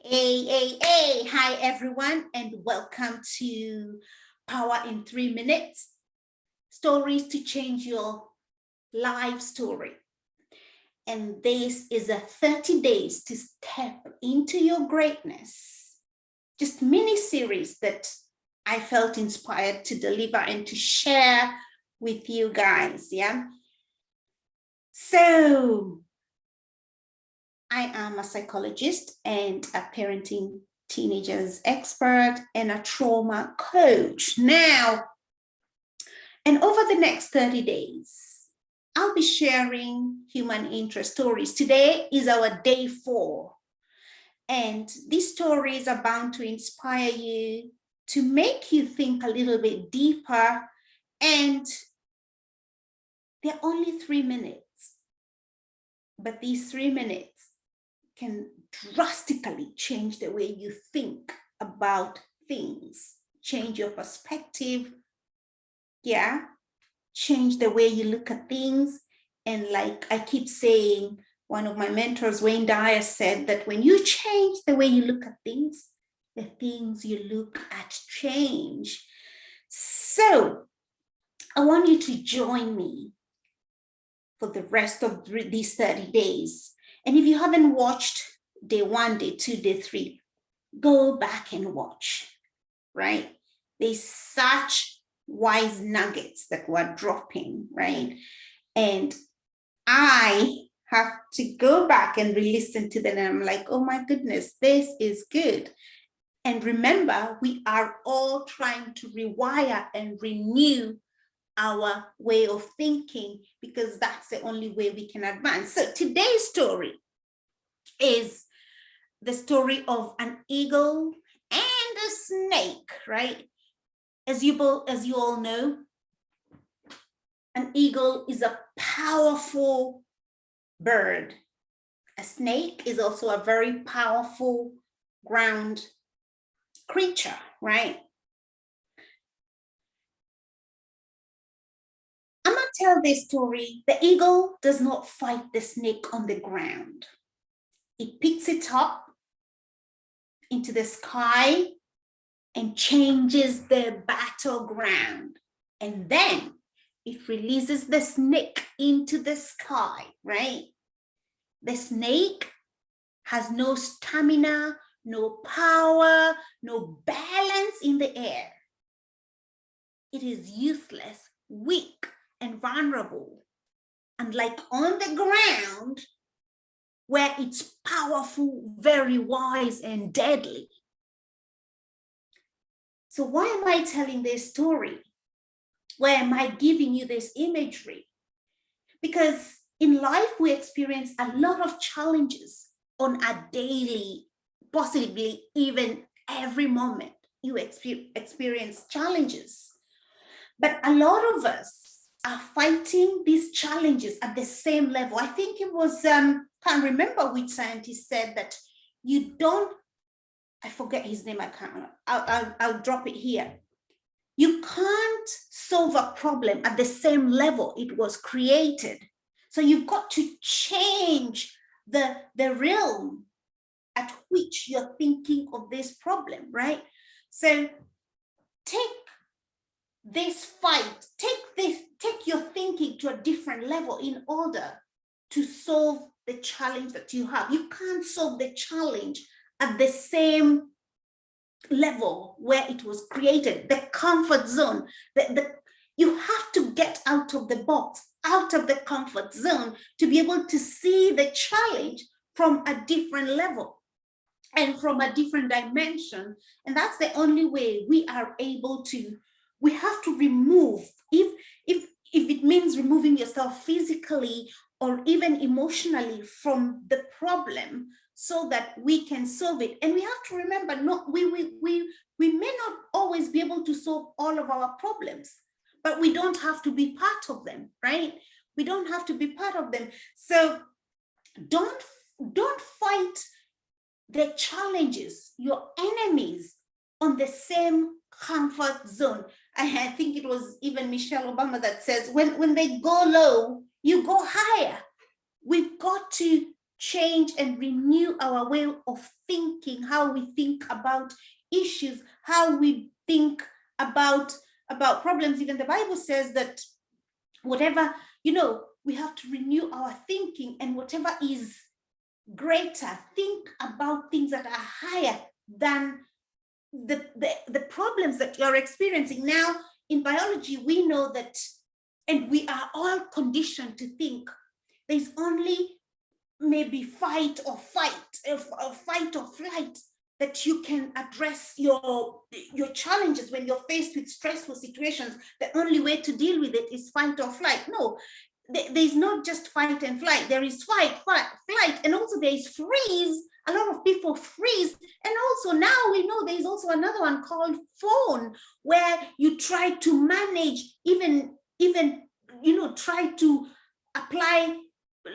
Hey. Hi, everyone, and welcome to Power in 3 Minutes, stories to change your life story. And this is a 30 days to step into your greatness. Just mini series that I felt inspired to deliver and to share with you guys. Yeah. So I am a psychologist and a parenting teenagers expert and a trauma coach. Now, and over the next 30 days, I'll be sharing human interest stories. Today is our day 4. And these stories are bound to inspire you, to make you think a little bit deeper. And they're only 3 minutes. But these 3 minutes can drastically change the way you think about things, change your perspective, change the way you look at things. And like I keep saying, one of my mentors, Dyer, said that when you change the way you look at things, the things you look at change. So I want you to join me for the rest of these 30 days. And if you haven't watched day 1, day 2, day 3, go back and watch, right? There's such wise nuggets that we're dropping, right? And I have to go back and re-listen to them. And I'm like, oh my goodness, this is good. And remember, we are all trying to rewire and renew our way of thinking, because that's the only way we can advance. So today's story is the story of an eagle and a snake, right? As you all know, an eagle is a powerful bird. A snake is also a very powerful ground creature, right? I'm going to tell this story. The eagle does not fight the snake on the ground. It picks it up into the sky and changes the battleground. And then it releases the snake into the sky, right? The snake has no stamina, no power, no balance in the air. It is useless, weak, and vulnerable. And like on the ground, where it's powerful, very wise, and deadly. So why am I telling this story? Why am I giving you this imagery? Because in life, we experience a lot of challenges on a daily, possibly even every moment you experience challenges. But a lot of us are fighting these challenges at the same level. I think it was, can't remember which scientist said that you don't, I forget his name, I can't remember. I'll drop it here. You can't solve a problem at the same level it was created. So you've got to change the realm at which you're thinking of this problem, right? So take this fight, take your thinking to a different level in order to solve the challenge that you have. You can't solve the challenge at the same level where it was created, the comfort zone. You have to get out of the box, out of the comfort zone, to be able to see the challenge from a different level and from a different dimension. And that's the only way we are able to. We have to remove, if it means removing yourself physically or even emotionally from the problem, so that we can solve it. And we have to remember, we may not always be able to solve all of our problems, but we don't have to be part of them, right? We don't have to be part of them. So don't fight the challenges, your enemies, on the same comfort zone. I think it was even Michelle Obama that says, when they go low, you go higher. We've got to change and renew our way of thinking, how we think about issues, how we think about problems. Even the Bible says that whatever, we have to renew our thinking, and whatever is greater, think about things that are higher than the problems that you're experiencing. Now, in biology, we know that, and we are all conditioned to think there's only maybe fight or flight, that you can address your challenges when you're faced with stressful situations. The only way to deal with it is fight or flight. No, there's not just fight and flight. There is flight, and also there is freeze. A lot of people freeze. And also now we know there's also another one called fawn, where you try to manage, even try to apply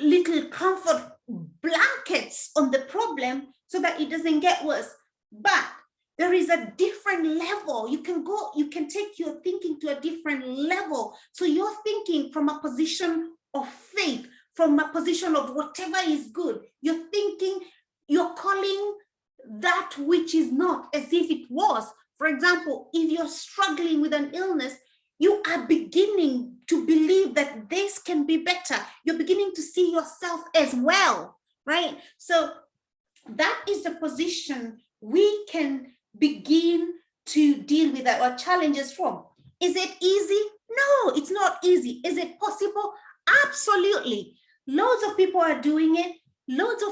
little comfort blankets on the problem so that it doesn't get worse. But there is a different level. You can take your thinking to a different level. So you're thinking from a position of faith, from a position of whatever is good. You're thinking, you're calling that which is not as if it was. For example, if you're struggling with an illness, you are beginning to believe that this can be better. You're beginning to see yourself as well, right? So that is the position we can begin to deal with our challenges from. Is it easy? No, it's not easy. Is it possible? Absolutely. Loads of people are doing it. Loads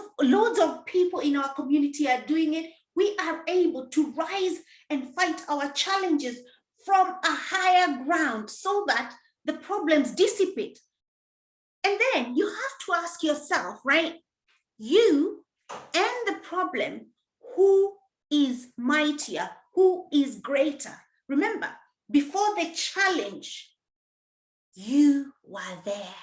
of people in our community are doing it. We are able to rise and fight our challenges from a higher ground so that the problems dissipate. And then you have to ask yourself, right? You and the problem, who is mightier? Who is greater? Remember, before the challenge, you were there.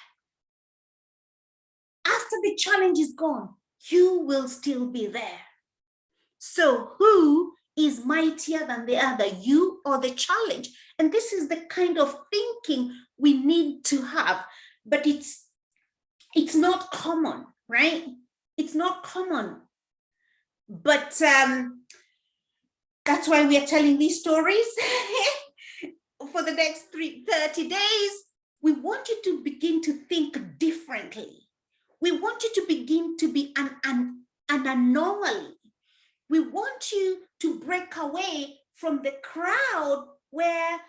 After the challenge is gone, you will still be there. So who is mightier than the other, you or the challenge? And this is the kind of thinking we need to have, but it's not common, right? It's not common. But that's why we are telling these stories for the next 30 days. We want you to begin to think differently. We want you to begin to be an anomaly. We want you to break away from the crowd where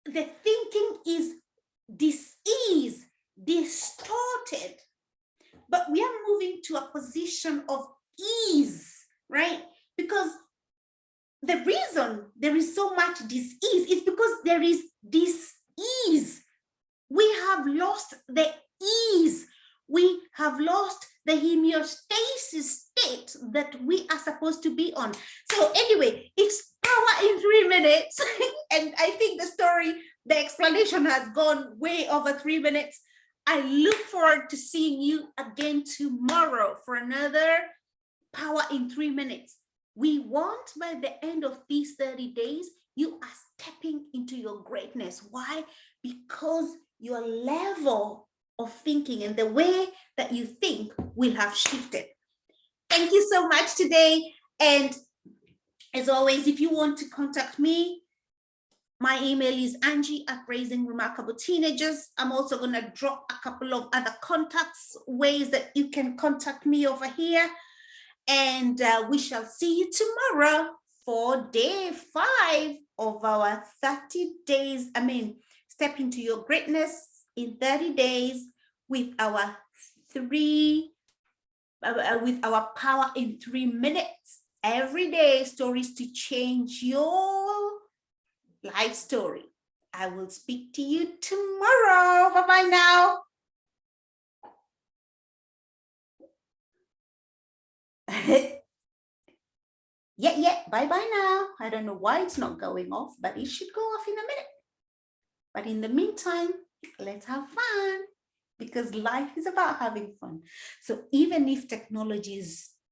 the thinking is distorted. But we are moving to a position of ease, right? Because the reason there is so much dis-ease is because there is dis-ease. We have lost the ease. We have lost the homeostasis state that we are supposed to be on. So anyway, it's power in 3 minutes. And I think the explanation has gone way over 3 minutes. I look forward to seeing you again tomorrow for another power in 3 minutes. We want by the end of these 30 days, you are stepping into your greatness. Why? Because your level of thinking and the way that you think will have shifted. Thank you so much today. And as always, if you want to contact me, my email is Angie@raisingremarkableteenagers. I'm also going to drop a couple of other contacts, ways that you can contact me over here. And we shall see you tomorrow for day 5 of our 30 days. Step into your greatness in 30 days with our power in 3 minutes. Every day, stories to change your life story. I will speak to you tomorrow. Bye-bye now. Yeah, bye-bye now. I don't know why it's not going off, but it should go off in a minute. But in the meantime, let's have fun, because life is about having fun. So even if technology is